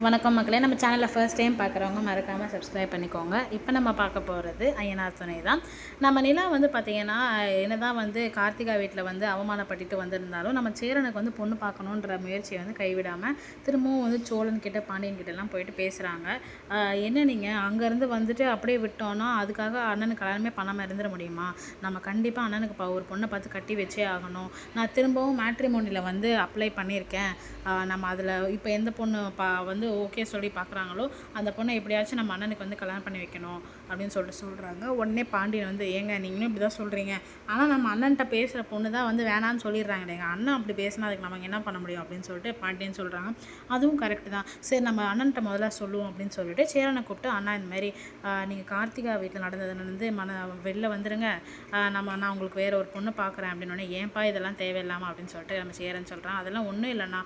வணக்கம் மக்களே. நம்ம சேனலில் ஃபர்ஸ்ட் டைம் பார்க்குறவங்க மறக்காமல் சப்ஸ்கிரைப் பண்ணிக்கோங்க. இப்போ நம்ம பார்க்க போகிறது ஐயனார் துணை தான். நம்ம நிலா வந்து பார்த்திங்கன்னா என்ன தான் வந்து கார்த்திகா வீட்டில் வந்து அவமானப்பட்டுட்டு வந்திருந்தாலும் நம்ம சேரனுக்கு வந்து பொண்ணு பார்க்கணுன்ற முயற்சியை வந்து கைவிடாமல் திரும்பவும் வந்து சோழன் கிட்ட பாண்டியன் கிட்டலாம் போயிட்டு பேசுகிறாங்க. என்ன நீங்கள் அங்கேருந்து வந்துட்டு அப்படியே விட்டோன்னா அதுக்காக அண்ணனுக்கு கல்யாணமே பண்ணாமல் இருந்துட முடியுமா? நம்ம கண்டிப்பாக அண்ணனுக்கு ஒரு பொண்ணை பார்த்து கட்டி வச்சே ஆகணும். நான் திரும்பவும் மேட்ரிமோனியில் வந்து அப்ளை பண்ணியிருக்கேன். நம்ம அதில் இப்போ எந்த பொண்ணு வந்து ஓகே சொல்லி பார்க்குறாங்களோ அந்த பொண்ணை எப்படியாச்சும் நம்ம அண்ணனுக்கு வந்து கல்யாணம் பண்ணி வைக்கணும் அப்படின்னு சொல்கிறாங்க. உடனே பாண்டியன் வந்து ஏங்க நீங்களும் இப்படி தான் சொல்கிறீங்க, ஆனால் நம்ம அண்ணன்ட்ட பேசுகிற பொண்ணு தான் வந்து வேணான்னு சொல்லிடுறாங்க. எங்கள் அண்ணன் அப்படி பேசினா அதுக்கு நம்ம என்ன பண்ண முடியும் அப்படின்னு சொல்லிட்டு பாண்டியன் சொல்கிறாங்க. அதுவும் கரெக்டு தான், சரி நம்ம அண்ணன்ட்ட முதல்ல சொல்லுவோம் அப்படின்னு சொல்லிட்டு சேரனை கூப்பிட்டு அண்ணா இந்த மாதிரி நீங்கள் கார்த்திகா வீட்டில் நடந்தது வந்து வெளில வந்துடுங்க, நான் உங்களுக்கு வேறு ஒரு பொண்ணு பார்க்குறேன் அப்படின்னோடனே ஏன்ப்பா இதெல்லாம் தேவையில்லாமல் அப்படின்னு சொல்லிட்டு நம்ம சேரன் சொல்கிறான். அதெல்லாம் ஒன்றும் இல்லைண்ணா,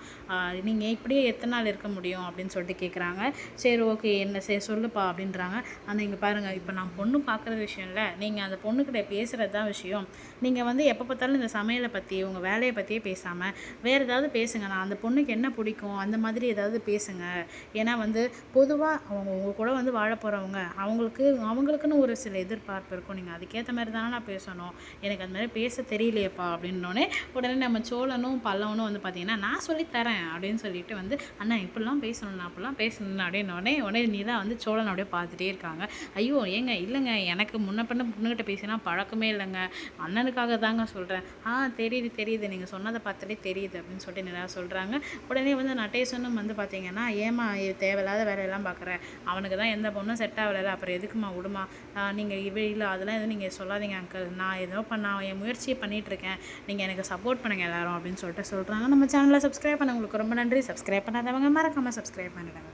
நீங்கள் இப்படியே எத்தனை நாள் இருக்க முடியும் அப்படின்னு சொல்லிட்டு கேட்குறாங்க. சரி ஓகே என்ன சரி சொல்லுப்பா அப்படின்றாங்க. ஆனால் இங்கே பாருங்கள், இப்போ நான் பொண்ணு பார்க்குற விஷயம் இல்லை, நீங்கள் அந்த பொண்ணுக்கிட்ட பேசுகிறது தான் விஷயம். நீங்கள் வந்து எப்போ பார்த்தாலும் இந்த சமையலை பற்றி உங்கள் வேலையை பற்றியே பேசாமல் வேறு ஏதாவது பேசுங்க. நான் அந்த பொண்ணுக்கு என்ன பிடிக்கும் அந்த மாதிரி ஏதாவது பேசுங்க. ஏன்னா வந்து பொதுவாக அவங்க உங்கள் கூட வந்து வாழ போகிறவங்க அவங்களுக்குன்னு ஒரு சில எதிர்பார்ப்பு இருக்கும். நீங்கள் அதுக்கேற்ற மாதிரி தானே நான் பேசணும், எனக்கு அந்த மாதிரி பேச தெரியலையேப்பா அப்படின்னோடனே உடனே நம்ம சோழனும் பல்லவனும் வந்து பார்த்திங்கன்னா நான் சொல்லித்தரேன் அப்படின்னு சொல்லிட்டு வந்து அண்ணா இப்படிலாம் பேசணும், நான் அப்படிலாம் பேசணும் உடனே நீலா வந்து சோழன் அப்படியே பார்த்துட்டே இருக்காங்க. ஐயோ ஏங்க இல்லைங்க, எனக்கு முன்ன பண்ண பொண்ணுகிட்ட பேசினா பழக்கமே இல்லைங்க, அண்ணனுக்காக தாங்க சொல்கிறேன். தெரியுது நீங்கள் சொன்னதை பார்த்தாலே தெரியுது அப்படின்னு சொல்லிட்டு நிறையா சொல்கிறாங்க. உடனே வந்து நடேசனும் வந்து பார்த்தீங்கன்னா ஏமா இது தேவையில்லாத வேலையெல்லாம் பார்க்குறேன், அவனுக்கு தான் எந்த பொண்ணும் செட் ஆகலை, அப்புறம் எதுக்குமா விடுமா, நீங்கள் இல்லை அதெல்லாம் எதுவும் நீங்கள் சொல்லாதீங்க அங்கிள், நான் ஏதோ என் முயற்சியை பண்ணிகிட்ருக்கேன், நீங்கள் எனக்கு சப்போர்ட் பண்ணுங்கள் எல்லாரும் அப்படின்னு சொல்லிட்டு சொல்கிறாங்க. நம்ம சேனலை சப்ஸ்கிரைப் பண்ண உங்களுக்கு ரொம்ப நன்றி. சப்ஸ்கிரைப் பண்ணாதவங்க மறக்காமல் சப்ஸ்கிரைப் பண்ணிடுங்க.